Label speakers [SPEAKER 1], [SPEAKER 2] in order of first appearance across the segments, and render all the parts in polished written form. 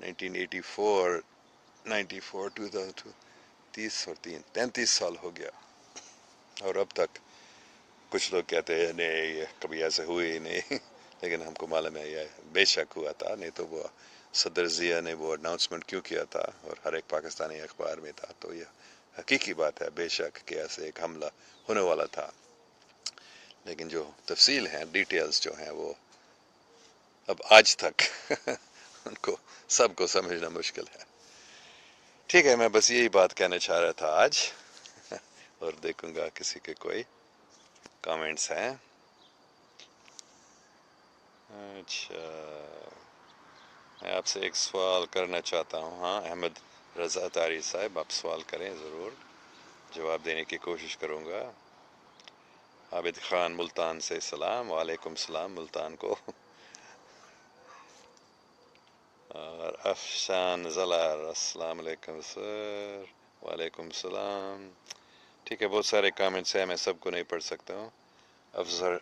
[SPEAKER 1] 1984 94 2002 30 اور 3 33 سال ہو گیا، اور اب تک کچھ لوگ کہتے ہیں نہیں یہ کبھی ایسے ہوئے ہی نہیں لیکن ہم کو معلوم ہے یہ بے شک ہوا تھا، نہیں تو وہ صدر ضیاء نے وہ اناؤنسمنٹ کیوں کیا تھا اور ہر ایک پاکستانی اخبار میں تھا، تو یہ حقیقی بات ہے بے شک کہ ایسے ایک حملہ ہونے والا تھا، لیکن جو تفصیل ہیں ڈیٹیلز جو ہیں وہ اب آج تک ان کو سب کو سمجھنا مشکل ہے۔ ٹھیک ہے، میں بس یہی بات کہنا چاہ رہا تھا آج، اور دیکھوں گا کسی کے کوئی کامنٹس ہیں۔ اچھا، میں آپ سے ایک سوال کرنا چاہتا ہوں۔ ہاں احمد رضا طاری صاحب، آپ سوال کریں، ضرور جواب دینے کی کوشش کروں گا۔ عابد خان ملتان سے سلام، وعلیکم السلام ملتان کو۔ اور افشان زلار، السلام علیکم سر، وعلیکم السلام۔ ٹھیک ہے، بہت سارے کامنٹس ہیں، میں سب کو نہیں پڑھ سکتا ہوں۔ افضل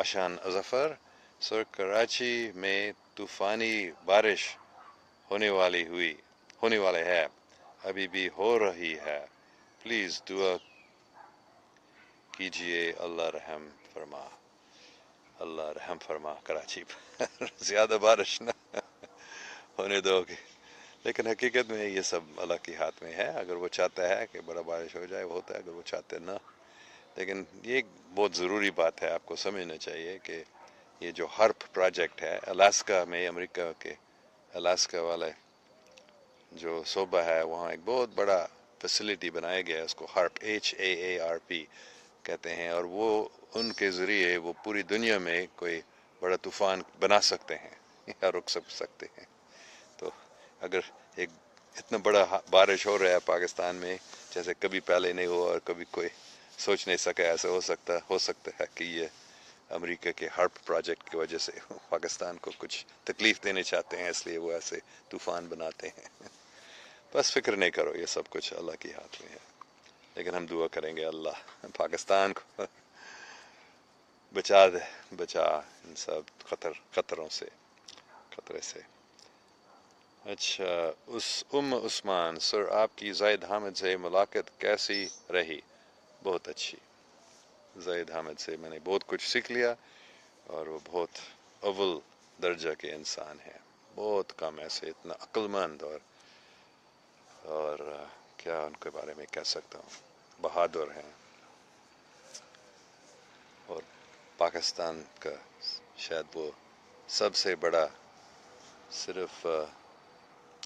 [SPEAKER 1] آشان اظفر، سر کراچی میں طوفانی بارش ہونے والے ہے، ابھی بھی ہو رہی ہے، پلیز دعا کیجئے، اللہ رحم فرما کراچی پر زیادہ بارش نہ ہونے دو گے، لیکن حقیقت میں یہ سب اللہ کے ہاتھ میں ہے، اگر وہ چاہتا ہے کہ بڑا بارش ہو جائے وہ ہوتا ہے، اگر وہ چاہتے نہ۔ لیکن یہ ایک بہت ضروری بات ہے، آپ کو سمجھنا چاہیے کہ یہ جو ہارپ پروجیکٹ ہے الاسکا میں، امریکہ کے الاسکا والے جو صوبہ ہے وہاں ایک بہت بڑا فیسلٹی بنایا گیا ہے، اس کو ہارپ HAARP کہتے ہیں، اور وہ ان کے ذریعے وہ پوری دنیا میں کوئی بڑا طوفان بنا سکتے ہیں یا رک سکتے ہیں۔ تو اگر ایک اتنا بڑا بارش ہو رہا ہے پاکستان میں جیسے کبھی پہلے نہیں ہوا اور کبھی کوئی سوچ نہیں سکا ایسا ہو سکتا ہے کہ یہ امریکہ کے ہارپ پروجیکٹ کی وجہ سے پاکستان کو کچھ تکلیف دینے چاہتے ہیں، اس لیے وہ ایسے طوفان بناتے ہیں۔ بس فکر نہیں کرو، یہ سب کچھ اللہ کے ہاتھ میں ہے، لیکن ہم دعا کریں گے اللہ پاکستان کو بچا ان سب خطرے سے۔ اچھا، عثمان سر، آپ کی زاہد حامد سے ملاقات کیسی رہی؟ بہت اچھی، زاہد حامد سے میں نے بہت کچھ سیکھ لیا، اور وہ بہت اول درجہ کے انسان ہیں، بہت کم ایسے اتنا عقل مند، اور کیا ان کے بارے میں کہہ سکتا ہوں، بہادر ہیں، اور پاکستان کا شاید وہ سب سے بڑا صرف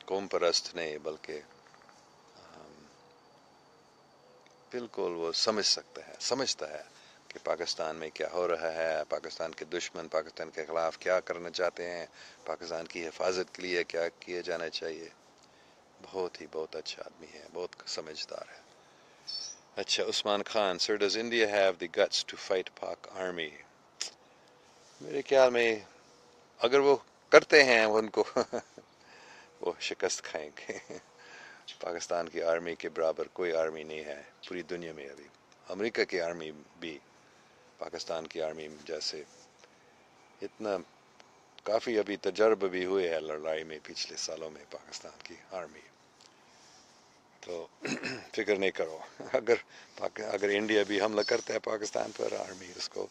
[SPEAKER 1] قوم پرست نہیں بلکہ بالکل وہ سمجھتا ہے کہ پاکستان میں کیا ہو رہا ہے، پاکستان کے دشمن پاکستان کے خلاف کیا کرنا چاہتے ہیں، پاکستان کی حفاظت کے لیے کیا کیا جانا چاہیے، بہت اچھا آدمی ہے، بہت سمجھدار ہے۔ اچھا، Usman Khan sir, does India have the guts to fight Pak army? میرے خیال میں اگر وہ کرتے ہیں ان کو وہ شکست کھائیں گے۔ پاکستان کی آرمی کے برابر کوئی آرمی نہیں ہے پوری دنیا میں ابھی، امریکہ کی آرمی بھی پاکستان کی آرمی جیسے اتنا کافی ابھی تجربہ بھی ہوئے ہے لڑائی میں پچھلے سالوں میں پاکستان کی آرمی، تو فکر نہیں کرو، اگر انڈیا بھی حملہ کرتا ہے پاکستان پر، آرمی اس کو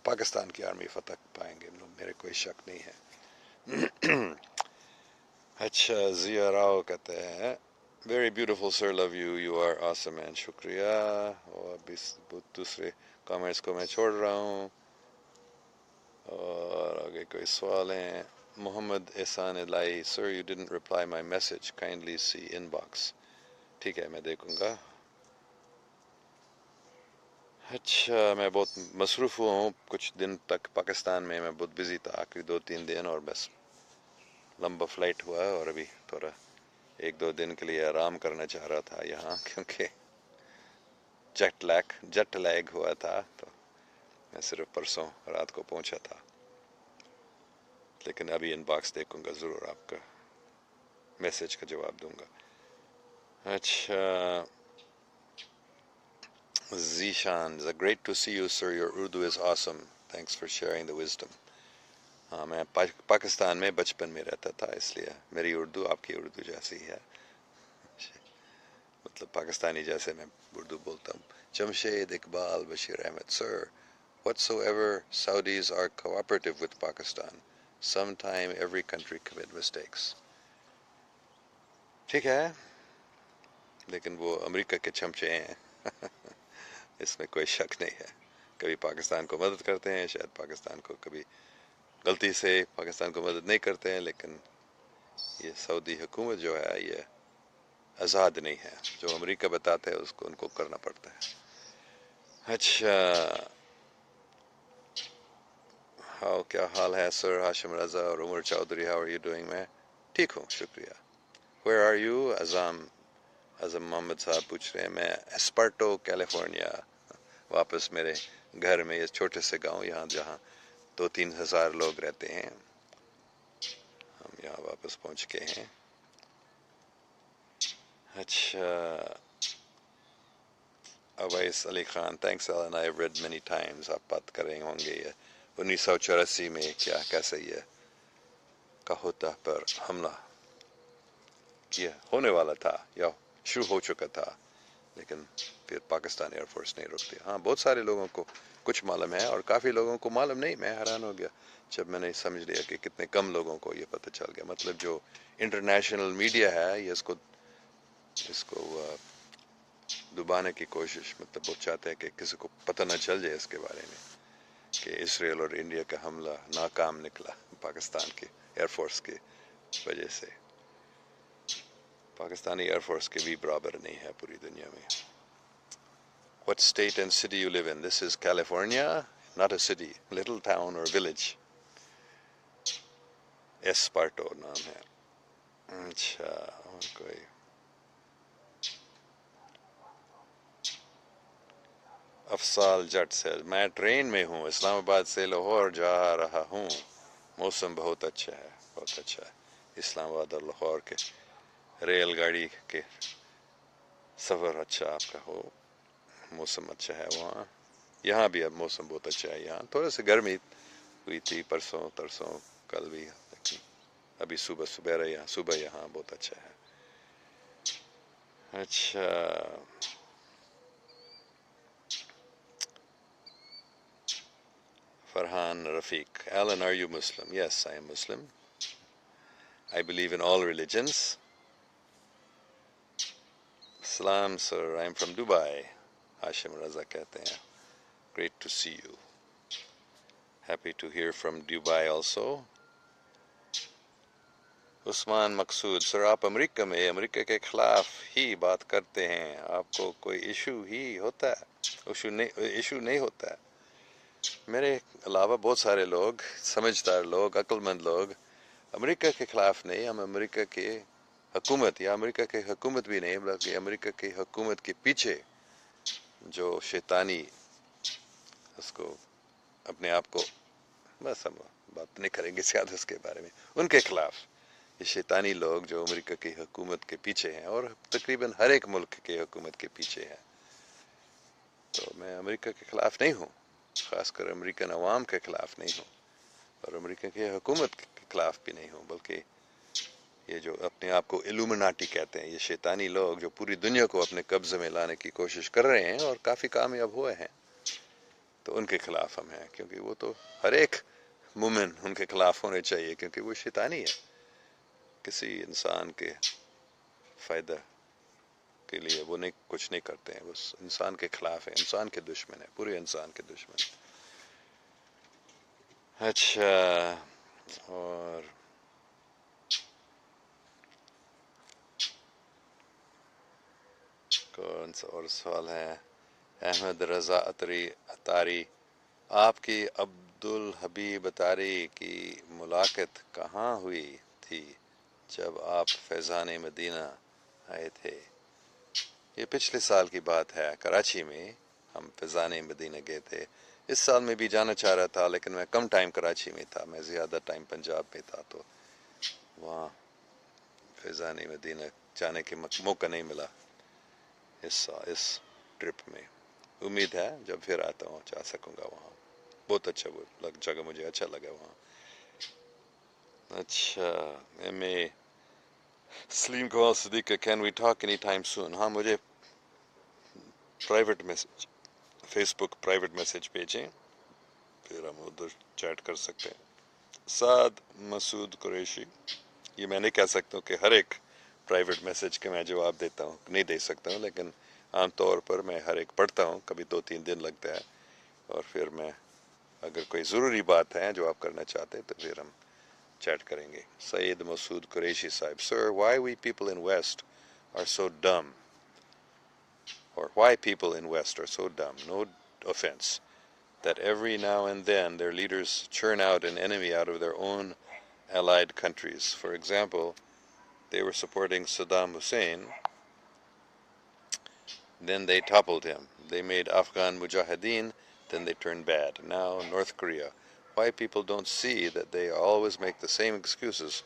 [SPEAKER 1] پاکستان کی آرمی فتح پائیں گے، میرے کوئی شک نہیں ہے۔ اچھا، ضیاء راؤ کہتے ہیں very beautiful sir, love you, you are awesome man, شکریہ۔ اور دوسرے کامنٹس کو میں چھوڑ رہا ہوں، اور آگے کوئی سوال ہیں۔ Muhammad Ehsan Elahi sir, you didn't reply my message, kindly see inbox. ٹھیک ہے، میں دیکھوں گا۔ اچھا، میں بہت مصروف ہوا ہوں کچھ دن تک پاکستان میں بہت بزی تھا، آخری 2-3 دن، اور بس لمبا فلائٹ ہوا ہے، اور ابھی تھوڑا 1-2 دن کے لیے آرام کرنا چاہ رہا تھا یہاں، کیونکہ جٹ لیگ ہوا تھا، تو میں صرف پرسوں رات کو پہنچا تھا، لیکن ابھی ان باکس دیکھوں گا، ضرور آپ کا میسج کا جواب دوں گا۔ اچھا، Zishan, great to see you, sir. Your Urdu is awesome. Thanks for sharing the wisdom. ہاں میں پاکستان میں بچپن میں رہتا تھا، اس لیے میری اردو آپ کی اردو جیسی ہے، مطلب پاکستانی جیسے میں اردو بولتا ہوں. جمشید اقبال بشیر احمد سر whatsoever Saudis are cooperative with Pakistan sometime every country commit mistakes. ٹھیک ہے لیکن وہ امریکہ کے چمچے ہیں اس میں کوئی شک نہیں ہے، کبھی پاکستان کو مدد کرتے ہیں، شاید پاکستان کو کبھی غلطی سے پاکستان کو مدد نہیں کرتے ہیں، لیکن یہ سعودی حکومت جو ہے یہ آزاد نہیں ہے، جو امریکہ بتاتا ہے اس کو ان کو کرنا پڑتا ہے. اچھا کیا حال ہے سر ہاشم رضا اور Umar Chaudhry, how are you doing? میں ٹھیک ہوں شکریہ. Where are you? Azam Muhammad صاحب پوچھ رہے ہیں میں اسپرٹو کیلیفورنیا، واپس میرے گھر میں، اس چھوٹے سے گاؤں یہاں جہاں 2-3 ہزار لوگ رہتے ہیں، ہم یہاں واپس پہنچ گئے ہیں. اچھا Owais Ali Khan thanks Alan I've read many times. آپ بات کر رہے ہوں گے یہ 1984 میں کیسے یہ کہوتا پر حملہ کیا ہونے والا تھا یا شروع ہو چکا تھا، لیکن پھر پاکستان ایئر فورس نہیں رکتی. ہاں بہت سارے لوگوں کو کچھ معلوم ہے اور کافی لوگوں کو معلوم نہیں. میں حیران ہو گیا جب میں نے سمجھ لیا کہ کتنے کم لوگوں کو یہ پتہ چل گیا. مطلب جو انٹرنیشنل میڈیا ہے یہ اس کو دبانے کی کوشش، مطلب وہ چاہتے ہیں کہ کسی کو پتہ نہ چل جائے اس کے بارے میں کہ اسرائیل اور انڈیا کا حملہ ناکام نکلا پاکستان کے ایئر فورس کی وجہ سے. پاکستانی ایئر فورس کے بھی برابر نہیں ہے پوری دنیا میں. What state and city you live in? This is California, not a city, little town or village. Esparto نام ہے. اچھا اور کوئی افصال جٹ سے میں ٹرین میں ہوں، اسلام آباد سے لاہور جا رہا ہوں، موسم بہت اچھا ہے، بہت اچھا ہے. اسلام آباد اور لاہور کے ریل گاڑی کے سفر اچھا آپ کا ہو، موسم اچھا ہے وہاں. یہاں بھی اب موسم بہت اچھا ہے، یہاں تھوڑا سی گرمی ہوئی تھی پرسوں ترسوں کل بھی، لیکن ابھی صبح یہاں بہت اچھا ہے. اچھا فرحان رفیق Alan, are you Muslim? Yes, I am Muslim. I believe in all religions. Salam sir, I am from Dubai. Hashim Raza کہتے ہیں great to see you. Happy to hear from Dubai also. عثمان مقصود سر آپ امریکہ کے خلاف ہی بات کرتے ہیں، آپ کو کوئی ایشو ہی ہوتا ہے؟ ایشو نہیں ہوتا ہے. میرے علاوہ بہت سارے لوگ، سمجھدار لوگ، عقل مند لوگ امریکہ کے خلاف نہیں، ہم امریکہ کے حکومت یا امریکہ کے حکومت بھی نہیں بلکہ امریکہ کی حکومت کے پیچھے جو شیطانی اس کو اپنے آپ کو، بس ہم بات نہیں کریں گے زیادہ اس کے بارے میں، ان کے خلاف یہ شیطانی لوگ جو امریکہ کی حکومت کے پیچھے ہیں اور تقریباً ہر ایک ملک کے حکومت کے پیچھے ہیں. تو میں امریکہ کے خلاف نہیں ہوں، خاص کر امریکن عوام کے خلاف نہیں ہوں اور امریکہ کی حکومت کے خلاف بھی نہیں ہوں، بلکہ یہ جو اپنے آپ کو الومناٹی کہتے ہیں، یہ شیطانی لوگ جو پوری دنیا کو اپنے قبضے میں لانے کی کوشش کر رہے ہیں اور کافی کامیاب ہوئے ہیں، تو ان کے خلاف ہم ہیں. کیونکہ وہ تو ہر ایک مومن ان کے خلاف ہونے چاہیے، کیونکہ وہ شیطانی ہے، کسی انسان کے فائدہ کے لیے وہ کچھ نہیں کرتے ہیں، بس انسان کے خلاف ہے، انسان کے دشمن ہے، پورے انسان کے دشمن. اچھا اور کون سا اور سوال ہے؟ احمد رضا اتاری آپ کی عبدالحبیب اتاری کی ملاقات کہاں ہوئی تھی جب آپ فیضان مدینہ آئے تھے؟ یہ پچھلے سال کی بات ہے، کراچی میں ہم فیضان مدینہ گئے تھے. اس سال میں بھی جانا چاہ رہا تھا لیکن میں کم ٹائم کراچی میں تھا، میں زیادہ ٹائم پنجاب میں تھا، تو وہاں فیضان مدینہ جانے کے موقع نہیں ملا اس ٹرپ میں. امید ہے جب پھر آتا ہوں جا سکوں گا وہاں. بہت اچھا وہ جگہ مجھے اچھا لگا وہاں. اچھا، M A Saleem Kamal Siddiqui, can we talk any time soon? ہاں، مجھے private message, Facebook private message بھیجیں، پھر ہم ادھر چیٹ کر سکتے ہیں۔ سعد مسعود قریشی، یہ میں نہیں کہہ سکتا ہوں کہ ہر ایک پرائیویٹ میسج کے میں جواب دیتا ہوں، نہیں دے سکتا ہوں، لیکن عام طور پر میں ہر ایک پڑھتا ہوں، کبھی 2-3 دن لگتا ہے، اور پھر میں اگر کوئی ضروری بات ہے جو آپ کرنا چاہتے ہیں تو پھر ہم چیٹ کریں گے۔ سعید مسعود قریشی صاحب: sir, why we people in West are so dumb, or why people in West are so dumb, no offense, that every now and then their leaders churn out an enemy out of their own allied countries. For example, they were supporting Saddam Hussein, then they toppled him. They made Afghan mujahideen, then they turned bad. Now North Korea. Why people don't see that they always make the same excuses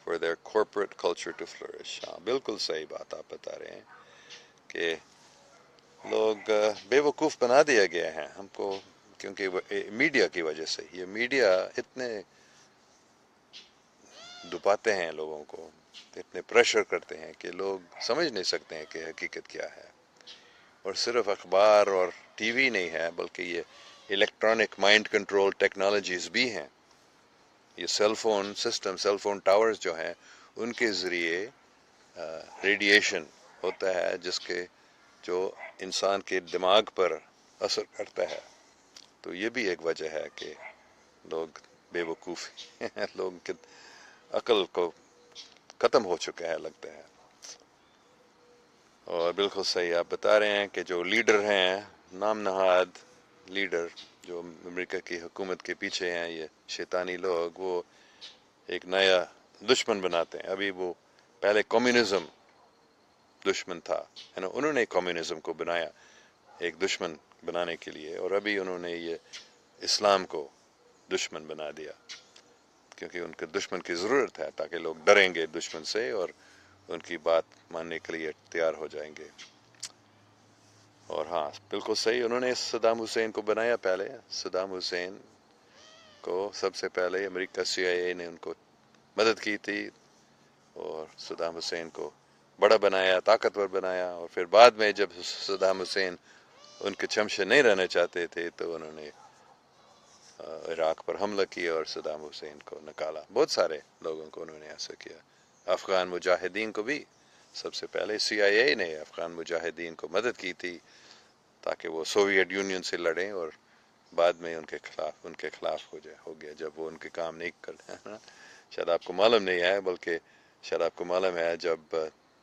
[SPEAKER 1] for their corporate culture to flourish. ہاں، بالکل صحیح بات آپ بتا رہے ہیں کہ لوگ بے وقوف بنا دیا گیا ہے ہم کو، کیونکہ میڈیا کی وجہ سے، یہ میڈیا اتنے دباتے ہیں لوگوں کو، اتنے پریشر کرتے ہیں کہ لوگ سمجھ نہیں سکتے ہیں کہ حقیقت کیا ہے۔ اور صرف اخبار اور ٹی وی نہیں ہے، بلکہ یہ الیکٹرانک مائنڈ کنٹرول ٹیکنالوجیز بھی ہیں، یہ cell phone system, cell phone towers جو ہیں، ان کے ذریعے ریڈیشن ہوتا ہے جو انسان کے دماغ پر اثر کرتا ہے۔ تو یہ بھی ایک وجہ ہے کہ لوگ بے وقوف ہیں، لوگ کی عقل کو ختم ہو چکا ہے لگتا ہے۔ اور بالکل صحیح آپ بتا رہے ہیں کہ جو لیڈر ہیں، نام نہاد لیڈر جو امریکہ کی حکومت کے پیچھے ہیں، یہ شیطانی لوگ، وہ ایک نیا دشمن بناتے ہیں۔ ابھی وہ پہلے کمیونزم دشمن تھا، انہوں نے کمیونزم کو بنایا ایک دشمن بنانے کے لیے، اور ابھی انہوں نے یہ اسلام کو دشمن بنا دیا، کیونکہ ان کے دشمن کی ضرورت ہے تاکہ لوگ ڈریں گے دشمن سے اور ان کی بات ماننے کے لیے تیار ہو جائیں گے۔ اور ہاں، بالکل صحیح، انہوں نے صدام حسین کو بنایا پہلے، صدام حسین کو سب سے پہلے امریکہ CIA نے ان کو مدد کی تھی، اور صدام حسین کو بڑا بنایا، طاقتور بنایا، اور پھر بعد میں جب صدام حسین ان کے چمچے نہیں رہنا چاہتے تھے تو انہوں نے عراق پر حملہ کیا اور صدام حسین کو نکالا۔ بہت سارے لوگوں کو انہوں نے ایسا کیا، افغان مجاہدین کو بھی سب سے پہلے CIA نے افغان مجاہدین کو مدد کی تھی تاکہ وہ سوویت یونین سے لڑیں، اور بعد میں ان کے خلاف ہو گیا جب وہ ان کے کام نہیں کرتے۔ شاید آپ کو معلوم نہیں ہے، بلکہ شاید آپ کو معلوم ہے جب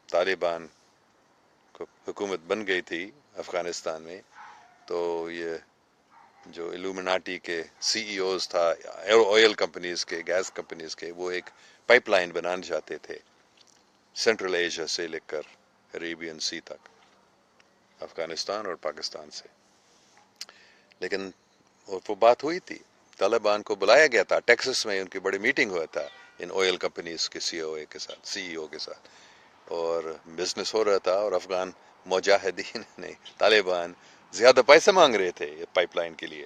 [SPEAKER 1] طالبان کو حکومت بن گئی تھی افغانستان میں، تو یہ جو الومناٹی کے CEOs تھا، آئل کمپنیز کے، گیس کمپنیز کے، وہ ایک پائپ لائن بنانا چاہتے تھے سینٹرل ایشیا سے لے کر عربین سی تک، افغانستان اور پاکستان سے۔ لیکن وہ بات ہوئی تھی، طالبان کو بلایا گیا تھا، ٹیکسس میں ان کی بڑی میٹنگ ہوا تھا ان آئل کمپنیز کے CEO کے ساتھ، اور بزنس ہو رہا تھا، اور افغان مجاہدین نے، طالبان زیادہ پیسے مانگ رہے تھے یہ پائپ لائن کے لیے،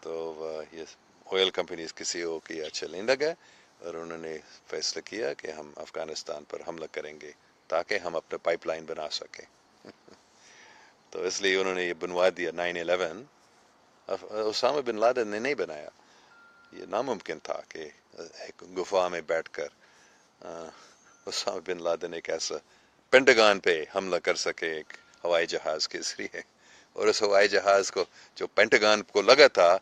[SPEAKER 1] تو یہ آئل کمپنیز کے CEO کی اچھا نہیں لگا، اور انہوں نے فیصلہ کیا کہ ہم افغانستان پر حملہ کریں گے تاکہ ہم اپنا پائپ لائن بنا سکیں۔ تو اس لیے انہوں نے یہ بنوا دیا 9/11۔ اسامہ بن لادن نے نہیں بنایا، یہ ناممکن تھا کہ ایک گفا میں بیٹھ کر اسامہ بن لادن ایک ایسا پینٹاگان پہ حملہ کر سکے ایک ہوائی جہاز کے ذریعے، اور اس ہوائی جہاز کو جو پینٹاگان کو لگا تھا،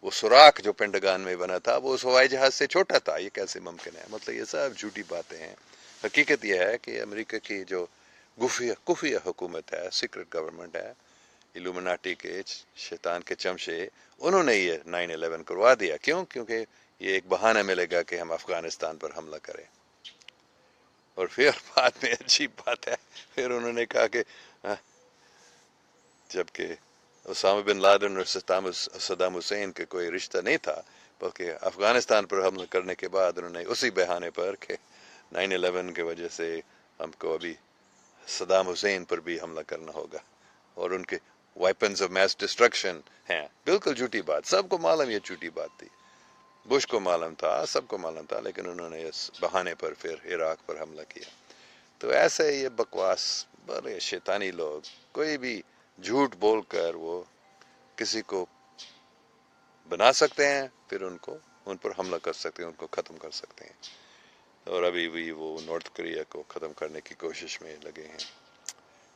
[SPEAKER 1] وہ سوراخ جو پینٹاگان میں بنا تھا وہ اس ہوائی جہاز سے چھوٹا تھا۔ یہ کیسے ممکن ہے؟ مطلب یہ سب جھوٹی باتیں ہیں۔ حقیقت یہ ہے کہ امریکہ کی جو خفیہ حکومت ہے، سیکرٹ گورنمنٹ ہے، الومناٹی کے شیطان کے چمچے، انہوں نے یہ 9/11 کروا دیا۔ کیوں؟ کیونکہ یہ ایک بہانہ ملے گا کہ ہم افغانستان پر حملہ کریں۔ اور پھر بعد میں عجیب بات ہے، پھر انہوں نے کہا کہ جبکہ اسامہ بن لادن اور صدام حسین کے کوئی رشتہ نہیں تھا، بلکہ افغانستان پر حملہ کرنے کے بعد انہوں نے اسی بہانے پر کہ 9/11 کی وجہ سے ہم کو ابھی صدام حسین پر بھی حملہ کرنا ہوگا، اور ان کے ویپنز آف میس ڈسٹرکشن ہیں۔ بالکل جھوٹی بات، سب کو معلوم یہ جھوٹی بات تھی۔ بش کو معلوم تھا، سب کو معلوم تھا، لیکن انہوں نے اس بہانے پر پھر عراق پر حملہ کیا. تو ایسے یہ بکواس بڑے شیطانی لوگ کوئی بھی جھوٹ بول کر وہ کسی کو بنا سکتے ہیں، پھر ان پر حملہ کر سکتے ہیں، ان کو ختم کر سکتے ہیں. اور ابھی بھی وہ نارتھ کوریا کو ختم کرنے کی کوشش میں لگے ہیں.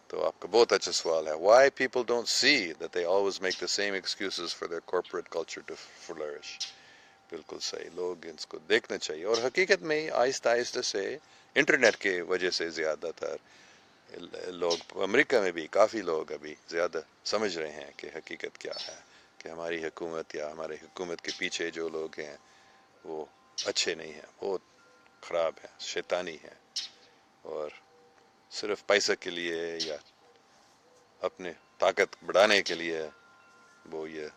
[SPEAKER 1] تو آپ کا بہت اچھا سوال ہے. Why people don't see that they always make the same excuses for their corporate culture to flourish. بالکل صحیح، لوگ اس کو دیکھنا چاہیے. اور حقیقت میں آہستہ آہستہ سے انٹرنیٹ کے وجہ سے زیادہ تر لوگ امریکہ میں بھی کافی لوگ ابھی زیادہ سمجھ رہے ہیں کہ حقیقت کیا ہے، کہ ہماری حکومت یا ہمارے حکومت کے پیچھے جو لوگ ہیں وہ اچھے نہیں ہیں، بہت خراب ہیں، شیطانی ہیں، اور صرف پیسہ کے لیے یا اپنے طاقت بڑھانے کے لیے وہ یہ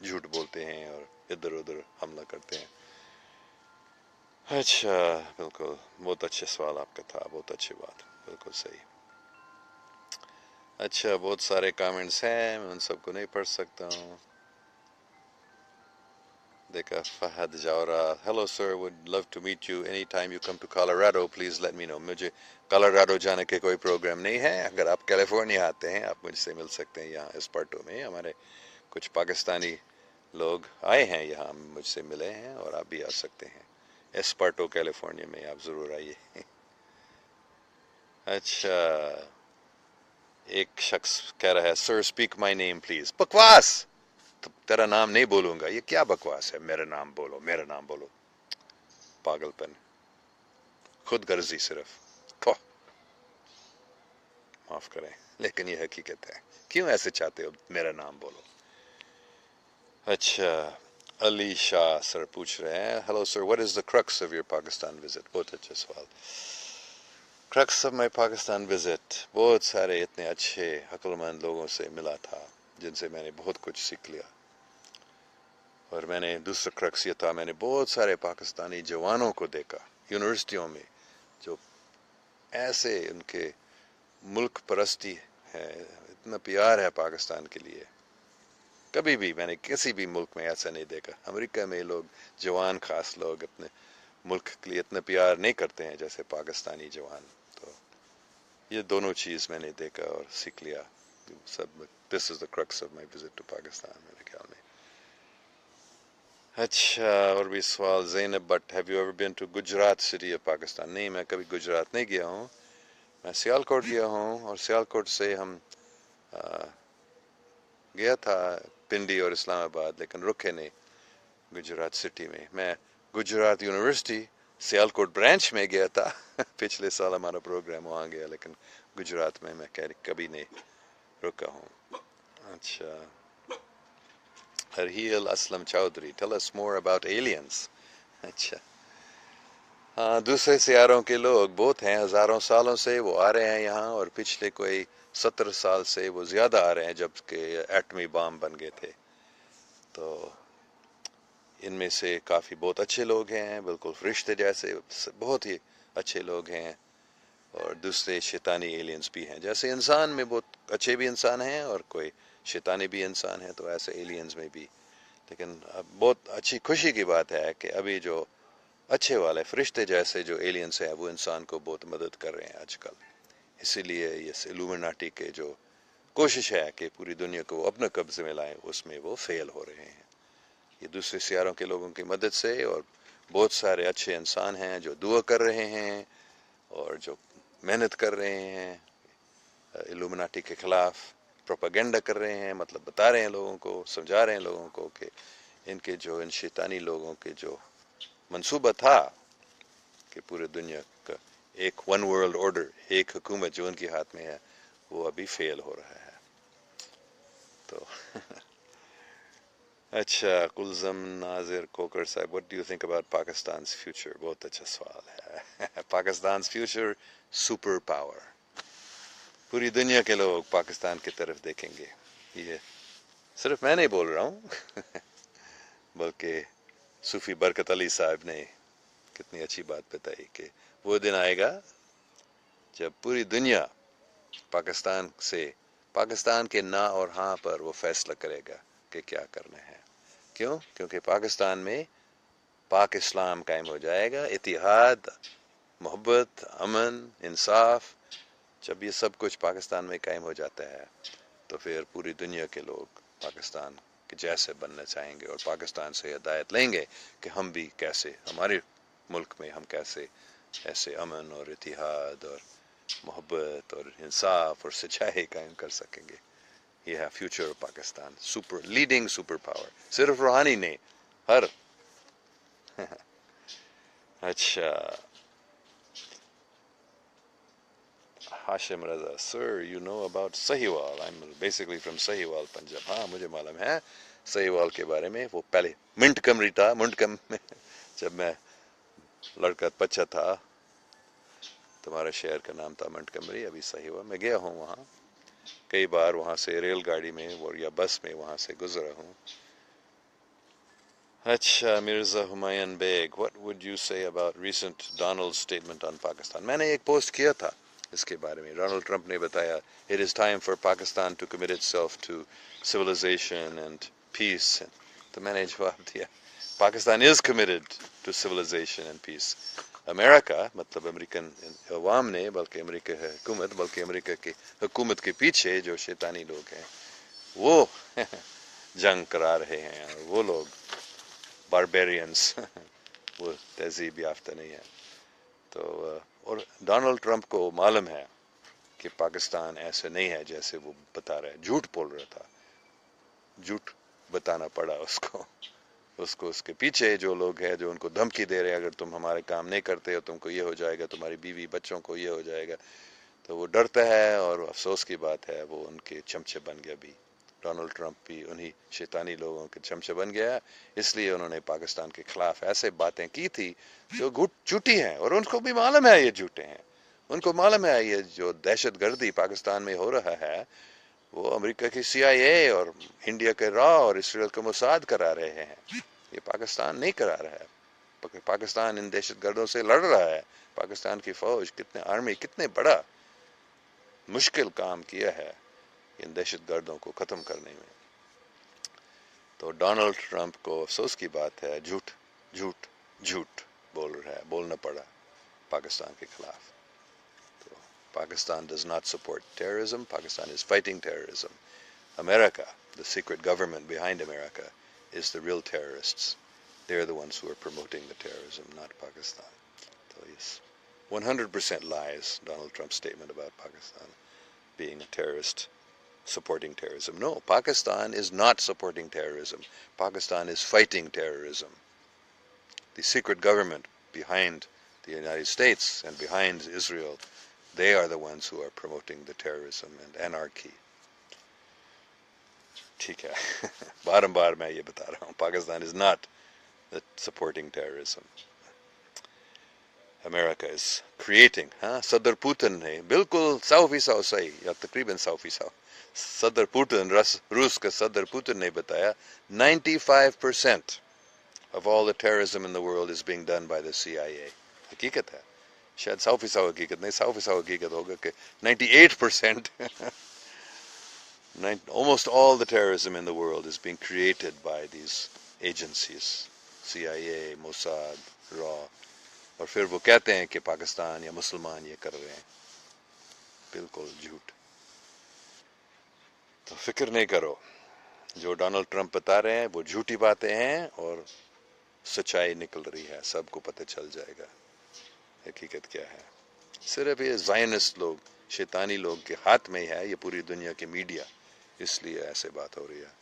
[SPEAKER 1] جھوٹ بولتے ہیں اور ادھر ادھر حملہ کرتے ہیں. اچھا، بالکل بہت اچھا سوال آپ کا تھا، بہت اچھی بات، بالکل صحیح. اچھا، بہت سارے کامنٹس ہیں، میں ان سب کو نہیں پڑھ سکتا ہوں. دیکھا Fahad Jawra, hello sir, would love to meet you any time you come to Colorado, please let me know. مجھے کالوراڈو جانے کے کوئی پروگرام نہیں ہے. اگر آپ کیلیفورنیا آتے ہیں آپ مجھ سے مل سکتے ہیں. یہاں اسپرٹو میں ہمارے کچھ پاکستانی لوگ آئے ہیں، یہاں مجھ سے ملے ہیں، اور آپ بھی آ سکتے ہیں اسپرٹو کیلیفورنیا میں، آپ ضرور آئیے. اچھا، ایک شخص کہہ رہا ہے سر اسپیک مائی نیم پلیز. بکواس، تیرا نام نہیں بولوں گا. یہ کیا بکواس ہے؟ میرا نام بولو، میرا نام بولو. پاگل پن، خود غرضی صرف. معاف کریں لیکن یہ حقیقت ہے. کیوں ایسے چاہتے ہو میرا نام بولو؟ اچھا، علی شاہ سر پوچھ رہے ہیں hello sir what is the crux of your Pakistan visit. بہت اچھا سوال. Crux of my Pakistan visit, بہت سارے اتنے اچھے عقل مند لوگوں سے ملا تھا جن سے میں نے بہت کچھ سیکھ لیا. اور میں نے دوسرا کرکس یہ تھا، میں نے بہت سارے پاکستانی جوانوں کو دیکھا یونیورسٹیوں میں، جو ایسے ان کے ملک پرستی ہے، اتنا پیار ہے پاکستان کے لیے. کبھی بھی میں نے کسی بھی ملک میں ایسا نہیں دیکھا. امریکہ میں لوگ جوان، خاص لوگ اپنے ملک کے لیے اتنا پیار نہیں کرتے ہیں جیسے پاکستانی جوان. تو یہ دونوں چیز میں نے دیکھا اور سیکھ لیا سب. This is the crux of my visit to Pakistan میرے خیال میں. اچھا، اور بھی سوال. Zainab Butt, have you ever been to Gujrat city of Pakistan. نہیں، میں کبھی گجرات نہیں گیا ہوں. میں سیالکوٹ گیا ہوں، اور سیالکوٹ سے ہم گیا تھا پنڈی اور اسلام آباد، لیکن رکے نہیں گجرات سٹی میں. میں گجرات یونیورسٹی سیالکوٹ برانچ میں گیا تھا. پچھلے سال ہمارا پروگرام وہاں گیا، لیکن گجرات میں کبھی نہیں رکا ہوں. اچھا، ہرہیل Aslam Chaudhry, tell us more about aliens. اچھا، ہاں، دوسرے سیاروں کے لوگ بہت ہیں، ہزاروں سالوں سے وہ آ رہے ہیں یہاں، اور پچھلے کوئی 70 سال سے وہ زیادہ آ رہے ہیں جب کہ ایٹمی بام بن گئے تھے. تو ان میں سے کافی بہت اچھے لوگ ہیں، بالکل فرشتے جیسے، بہت ہی اچھے لوگ ہیں. اور دوسرے شیطانی ایلینز بھی ہیں. جیسے انسان میں بہت اچھے بھی انسان ہیں اور کوئی شیطانی بھی انسان ہیں، تو ایسے ایلینز میں بھی. لیکن اب بہت اچھی خوشی کی بات ہے کہ ابھی جو اچھے والے فرشتے جیسے جو ایلینز ہیں وہ انسان کو بہت مدد کر رہے ہیں آج کل. اسی لیے اس الومناٹی کے جو کوشش ہے کہ پوری دنیا کو وہ اپنے قبضے میں لائیں، اس میں وہ فیل ہو رہے ہیں. یہ دوسرے سیاروں کے لوگوں کی مدد سے، اور بہت سارے اچھے انسان ہیں جو دعا کر رہے ہیں اور جو محنت کر رہے ہیں الومناٹی کے خلاف، پروپیگنڈا کر رہے ہیں، مطلب بتا رہے ہیں لوگوں کو، سمجھا رہے ہیں لوگوں کو کہ ان شیطانی لوگوں کے جو منصوبہ تھا کہ پورے دنیا کا ایک ون ورلڈ آرڈر، ایک حکومت جو ان کے ہاتھ میں ہے، وہ ابھی فیل ہو رہا ہے. تو اچھا، کلزم ناظر کوکر صاحب، what do you think about Pakistan's future. بہت اچھا سوال ہے. Pakistan's future super power. پوری دنیا کے لوگ پاکستان کی طرف دیکھیں گے. یہ صرف میں نہیں بول رہا ہوں بلکہ صوفی برکت علی صاحب نے کتنی اچھی بات بتائی کہ وہ دن آئے گا جب پوری دنیا پاکستان کے نہ اور ہاں پر وہ فیصلہ کرے گا کہ کیا کرنا ہے. کیوں؟ کیونکہ پاکستان میں پاک اسلام قائم ہو جائے گا، اتحاد، محبت، امن، انصاف. جب یہ سب کچھ پاکستان میں قائم ہو جاتا ہے تو پھر پوری دنیا کے لوگ پاکستان کے جیسے بننا چاہیں گے اور پاکستان سے ہدایت لیں گے کہ ہم بھی کیسے ہمارے ملک میں ہم کیسے ایسے امن اور اتحاد اور محبت اور انصاف اور سچائی قائم کر سکیں گے. یہ ہے future of Pakistan, super leading super power. صرف روحانی نہیں، ہر اچھا. Hashim Raza sir you know about Sahiwal. I am basically from Sahiwal Punjab. ہاں مجھے معلوم ہے سہیوال کے بارے میں. وہ پہلے منٹ کمری تھا، منٹ کم میں جب میں لڑکا بچہ تھا تمہارا شہر کا نام تھا منٹ کمری. ابھی سہیوال میں گیا ہوں، وہاں کئی بار وہاں سے ریل گاڑی میں یا بس میں وہاں سے گزرا ہوں. اچھا Mirza Humayun Baig what would you say about recent Donald's statement on Pakistan؟ میں نے ایک پوسٹ کیا تھا اس کے بارے میں. ڈونلڈ ٹرمپ نے بتایا it is time for Pakistan to commit itself to civilization and peace. تو میں نے جواب دیا Pakistan is committed to civilization and peace. امریکہ مطلب امریکن عوام نے، بلکہ امریکہ حکومت، بلکہ امریکہ کی حکومت کے پیچھے جو شیطانی لوگ ہیں وہ جنگ کرا رہے ہیں، اور وہ لوگ باربیرینس وہ تہذیب یافتہ نہیں ہے. تو اور ڈونلڈ ٹرمپ کو معلوم ہے کہ پاکستان ایسے نہیں ہے جیسے وہ بتا رہا ہے. جھوٹ بول رہا تھا، جھوٹ بتانا پڑا اس کو. اس کے پیچھے جو لوگ ہیں جو ان کو دھمکی دے رہے ہیں اگر تم ہمارے کام نہیں کرتے ہو تم کو یہ ہو جائے گا، تمہاری بیوی بچوں کو یہ ہو جائے گا. تو وہ ڈرتا ہے، اور افسوس کی بات ہے وہ ان کے چمچے بن گیا. بھی ڈونلڈ ٹرمپ بھی انہی شیطانی لوگوں کے چمچے بن گیا. اس لیے انہوں نے پاکستان کے خلاف ایسے باتیں کی تھی جو جھوٹی ہیں، اور ان کو بھی معلوم ہے یہ جھوٹے ہیں. ان کو معلوم ہے یہ جو دہشت گردی پاکستان میں ہو رہا ہے وہ امریکہ کی سی آئی اے اور انڈیا کے را اور اسرائیل کا موساد کرا رہے ہیں. یہ پاکستان نہیں کرا رہا ہے. پاکستان ان دہشت گردوں سے لڑ رہا ہے. پاکستان کی فوج کتنے آرمی کتنے بڑا مشکل کام کیا ہے ان دہشت گردوں کو ختم کرنے میں. تو ڈونلڈ ٹرمپ کو افسوس کی بات ہے جھوٹ جھوٹ جھوٹ بول رہا ہے، بولنا پڑا پاکستان کے خلاف. تو Pakistan does not support terrorism. Pakistan is fighting terrorism. America, the secret government behind America, is the real terrorists. They're the ones who are promoting the terrorism, not Pakistan. So yes, 100% lies Donald Trump's statement about Pakistan being a terrorist, supporting terrorism. No, Pakistan is not supporting terrorism. Pakistan is fighting terrorism. The secret government behind the United States and behind Israel, they are the ones who are promoting the terrorism and anarchy. ٹھیک ہے بار میں یہ بتا رہا ہوں Pakistan is not supporting terrorism. America is creating. ہاں صدر Putin نے بالکل 100% صحیح، یا تقریباً 100%. صدر پوتن، روس کا صدر پوتن نے بتایا 95% of all the terrorism in the world is being done by the CIA. حقیقت ہے، شاید 100% حقیقت نہیں، 100% حقیقت ہوگا کہ 98% almost all the terrorism in the world is being created by these agencies, CIA, Mossad, RAW. اور پھر وہ کہتے ہیں کہ پاکستان یا مسلمان یہ کر رہے ہیں. بالکل جھوٹ. تو فکر نہیں کرو، جو ڈونلڈ ٹرمپ بتا رہے ہیں وہ جھوٹی باتیں ہیں اور سچائی نکل رہی ہے. سب کو پتہ چل جائے گا حقیقت کیا ہے. صرف یہ زائنسٹ لوگ، شیطانی لوگ کے ہاتھ میں ہی ہے یہ پوری دنیا کے میڈیا، اس لیے ایسے بات ہو رہی ہے.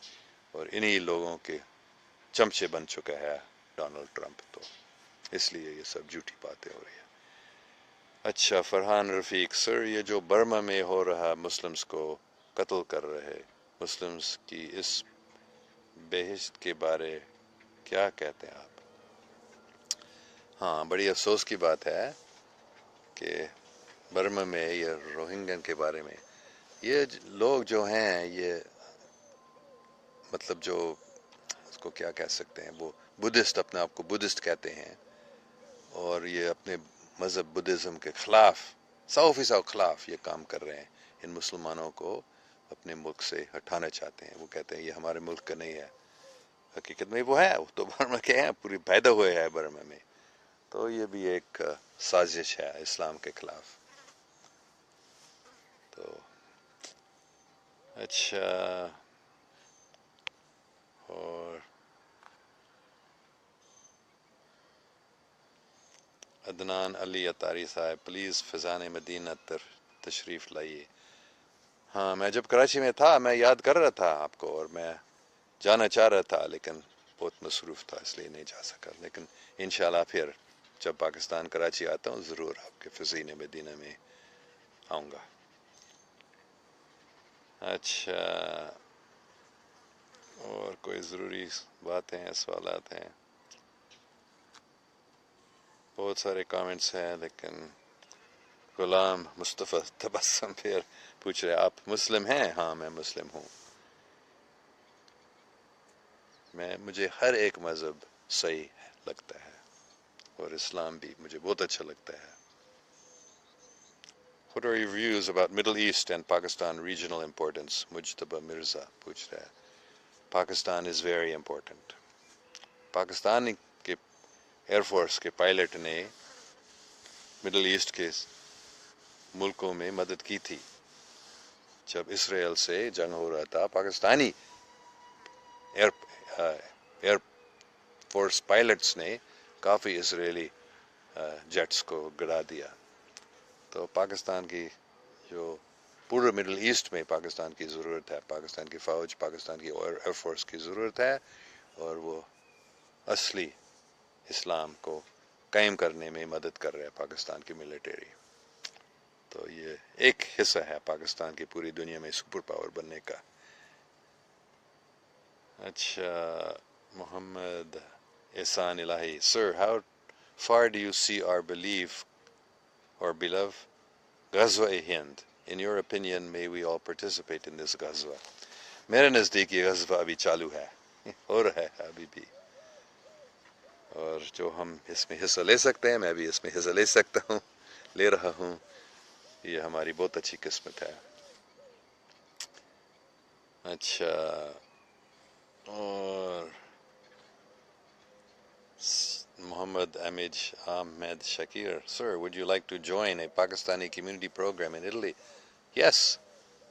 [SPEAKER 1] اور انہی لوگوں کے چمچے بن چکا ہے ڈونلڈ ٹرمپ، تو اس لیے یہ سب جھوٹی باتیں ہو رہی ہیں. اچھا فرحان رفیق سر، یہ جو برما میں ہو رہا مسلمز کو قتل کر رہے مسلمز کی اس بحث کے بارے کیا کہتے ہیں آپ؟ ہاں بڑی افسوس کی بات ہے کہ برما میں یہ روہنگن کے بارے میں یہ لوگ جو ہیں یہ مطلب جو اس کو کیا کہہ سکتے ہیں، وہ بدھسٹ، اپنے آپ کو بدھسٹ کہتے ہیں، اور یہ اپنے مذہب بدھزم کے خلاف 100% خلاف یہ کام کر رہے ہیں. ان مسلمانوں کو اپنے ملک سے ہٹانا چاہتے ہیں. وہ کہتے ہیں یہ ہمارے ملک کا نہیں ہے، حقیقت میں وہ ہے، وہ تو برما کے ہیں، پوری پیدا ہوئے ہیں برما میں. تو یہ بھی ایک سازش ہے اسلام کے خلاف. تو اچھا، اور عدنان علی اطاری صاحب، پلیز فضان مدینہ تشریف لائیے. ہاں، میں جب کراچی میں تھا میں یاد کر رہا تھا آپ کو، اور میں جانا چاہ رہا تھا لیکن بہت مصروف تھا اس لیے نہیں جا سکا. لیکن انشاءاللہ پھر جب پاکستان کراچی آتا ہوں ضرور آپ کے فضین مدینہ میں آؤں گا. اچھا، اور کوئی ضروری باتیں ہیں، سوالات ہیں؟ بہت سارے کامنٹس ہیں، لیکن غلام مصطفیٰ تبسم پھر پوچھ رہے آپ مسلم ہیں؟ ہاں میں مسلم ہوں. مجھے ہر ایک مذہب صحیح لگتا ہے، اور اسلام بھی مجھے بہت اچھا لگتا ہے. What are your views about Middle East and Pakistan regional importance? مجتبہ مرزا پوچھ رہا ہے. Pakistan is very important. Pakistan کے ایئر فورس کے پائلٹ نے مڈل ایسٹ کے ملکوں میں مدد کی تھی. جب اسرائیل سے جنگ ہو رہا تھا پاکستانی ایئر فورس پائلٹس نے کافی اسرائیلی جیٹس کو گرا دیا. تو پاکستان کی جو پورے مڈل ایسٹ میں پاکستان کی ضرورت ہے، پاکستان کی فوج، پاکستان کی ایئر فورس کی ضرورت ہے، اور وہ اصلی اسلام کو قائم کرنے میں مدد کر رہا ہے پاکستان کی ملٹری. تو یہ ایک حصہ ہے پاکستان کی پوری دنیا میں سپر پاور بننے کا. اچھا، محمد احسان الہی، سر how far do you see our belief or beloved غزوہ ہند? In your opinion, may we all participate in this غزوہ؟ میرے نزدیک یہ غزوہ ابھی چالو ہے، ہو رہا ہے ابھی بھی، اور جو ہم اس میں حصہ لے سکتے ہیں میں بھی اس میں حصہ لے سکتا ہوں، لے رہا ہوں. یہ ہماری بہت اچھی قسمت ہے. اچھا، اور محمد Ahmed Shakir, sir, would you like to join a Pakistani community program in Italy? Yes,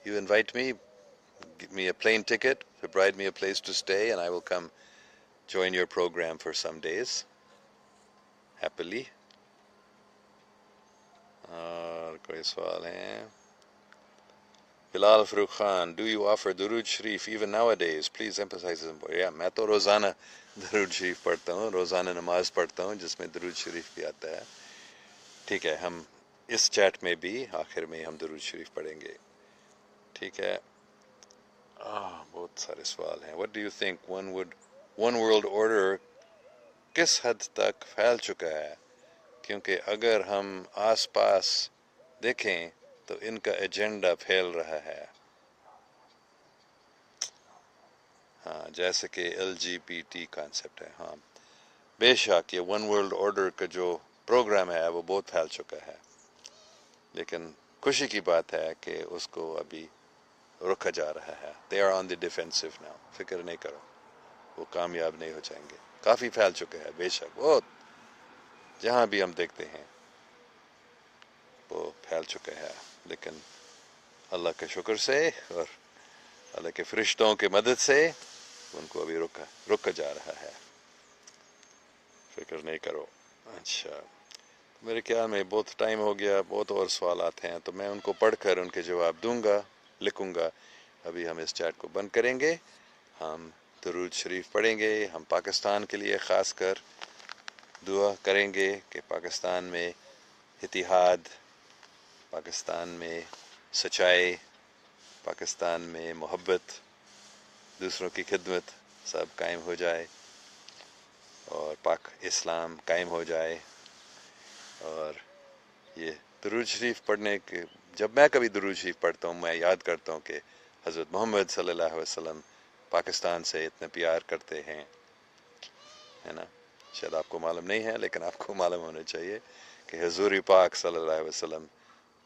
[SPEAKER 1] you invite me, give me a plane ticket, provide me a place to stay, and I will come join your program for some days, happily. اور کوئی سوال ہیں؟ بلال فروخ Khan, do you offer درود شریف even nowadays? Please emphasize this. Yeah, میں تو روزانہ درود شریف پڑھتا ہوں، روزانہ نماز پڑھتا ہوں جس میں درود شریف بھی آتا ہے. ٹھیک ہے، ہم اس چیٹ میں بھی آخر میں ہم درود شریف پڑھیں گے. ٹھیک ہے. بہت سارے سوال ہیں. What do you think one world order کس حد تک پھیل چکا ہے؟ کیونکہ اگر ہم آس پاس دیکھیں تو ان کا ایجنڈا پھیل رہا ہے. ہاں، جیسے کہ LGBT کانسیپٹ ہے. ہاں بے شک یہ ون ورلڈ آرڈر کا جو پروگرام ہے وہ بہت پھیل چکا ہے، لیکن خوشی کی بات ہے کہ اس کو ابھی رکھا جا رہا ہے. They are on the defensive now. فکر نہیں کرو، وہ کامیاب نہیں ہو جائیں گے. کافی پھیل چکا ہے بے شک، بہت، جہاں بھی ہم دیکھتے ہیں وہ پھیل چکا ہے، لیکن اللہ کے شکر سے اور اللہ کے فرشتوں کی مدد سے ان کو ابھی رکا جا رہا ہے. فکر نہیں کرو. اچھا، میرے خیال میں بہت ٹائم ہو گیا، بہت اور سوالات ہیں تو میں ان کو پڑھ کر ان کے جواب دوں گا، لکھوں گا. ابھی ہم اس چیٹ کو بند کریں گے، ہم درود شریف پڑھیں گے. ہم پاکستان کے لیے خاص کر دعا کریں گے کہ پاکستان میں اتحاد، پاکستان میں سچائی، پاکستان میں محبت، دوسروں کی خدمت سب قائم ہو جائے، اور پاک اسلام قائم ہو جائے. اور یہ درود شریف پڑھنے کے، جب میں کبھی درود شریف پڑھتا ہوں میں یاد کرتا ہوں کہ حضرت محمد صلی اللہ علیہ وسلم پاکستان سے اتنے پیار کرتے ہیں، ہے نا. شاید آپ کو معلوم نہیں ہے لیکن آپ کو معلوم ہونا چاہیے کہ حضور پاک صلی اللہ علیہ وسلم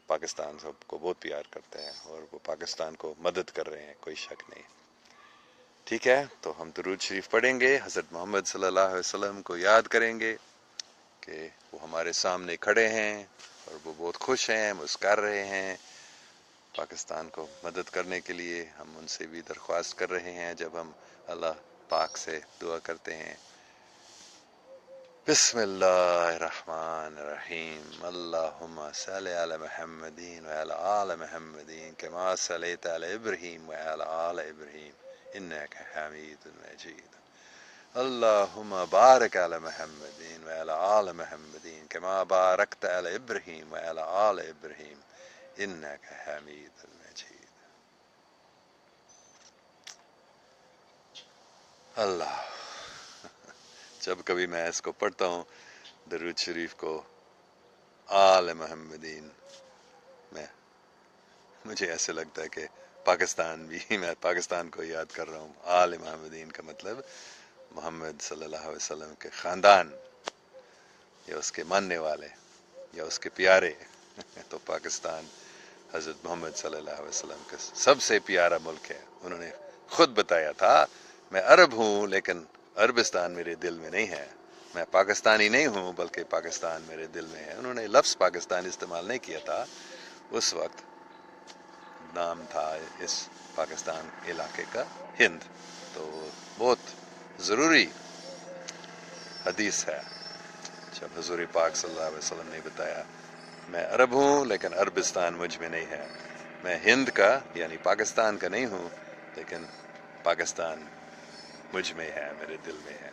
[SPEAKER 1] پاکستان سب کو بہت پیار کرتے ہیں، اور وہ پاکستان کو مدد کر رہے ہیں، کوئی شک نہیں. ٹھیک ہے، تو ہم درود شریف پڑھیں گے، حضرت محمد صلی اللہ علیہ وسلم کو یاد کریں گے کہ وہ ہمارے سامنے کھڑے ہیں اور وہ بہت خوش ہیں، مسکر رہے ہیں پاکستان کو مدد کرنے کے لیے. ہم ان سے بھی درخواست کر رہے ہیں جب ہم اللہ پاک سے دعا کرتے ہیں. بسم اللہ الرحمن الرحیم. اللہم صلی علی محمدین وعلی آل محمدین کما صلیت علی ابراہیم وعلی آل ابراہیم انک حمید مجید. اللہم بارک علی محمدین وعلی آل محمدین کما بارکت علی ابراہیم وعلی آل ابراہیم انک حمید مجید. اللہ، جب کبھی میں اس کو پڑھتا ہوں درود شریف کو آل محمدین میں، مجھے ایسے لگتا ہے کہ پاکستان بھی میں پاکستان کو یاد کر رہا ہوں. آل محمدین کا مطلب محمد صلی اللہ علیہ وسلم کے خاندان یا اس کے ماننے والے یا اس کے پیارے. تو پاکستان حضرت محمد صلی اللہ علیہ وسلم کا سب سے پیارا ملک ہے. انہوں نے خود بتایا تھا میں عرب ہوں لیکن عربستان میرے دل میں نہیں ہے. میں پاکستانی نہیں ہوں بلکہ پاکستان میرے دل میں ہے. انہوں نے لفظ پاکستان استعمال نہیں کیا تھا، اس وقت نام تھا اس پاکستان علاقے کا ہند. تو بہت ضروری حدیث ہے جب حضور پاک صلی اللہ علیہ وسلم نے بتایا میں عرب ہوں لیکن عربستان مجھ میں نہیں ہے. میں ہند کا یعنی پاکستان کا نہیں ہوں لیکن پاکستان مجھ میں ہے، میرے دل میں ہے.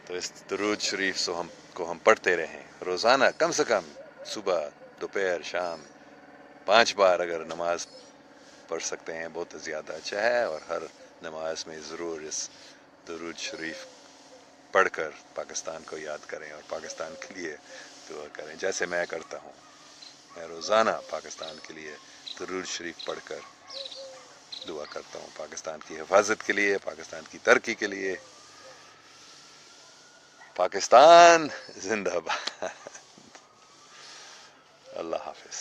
[SPEAKER 1] تو اس درود شریف کو ہم پڑھتے رہیں روزانہ، کم سے کم صبح دوپہر شام 5 بار اگر نماز پڑھ سکتے ہیں بہت زیادہ اچھا ہے. اور ہر نماز میں ضرور اس درود شریف پڑھ کر پاکستان کو یاد کریں اور پاکستان کے لیے دعا کریں جیسے میں کرتا ہوں. میں روزانہ پاکستان کے لیے درود شریف پڑھ کر دعا کرتا ہوں، پاکستان کی حفاظت کے لیے، پاکستان کی ترقی کے لیے. پاکستان زندہ باد. اللہ حافظ.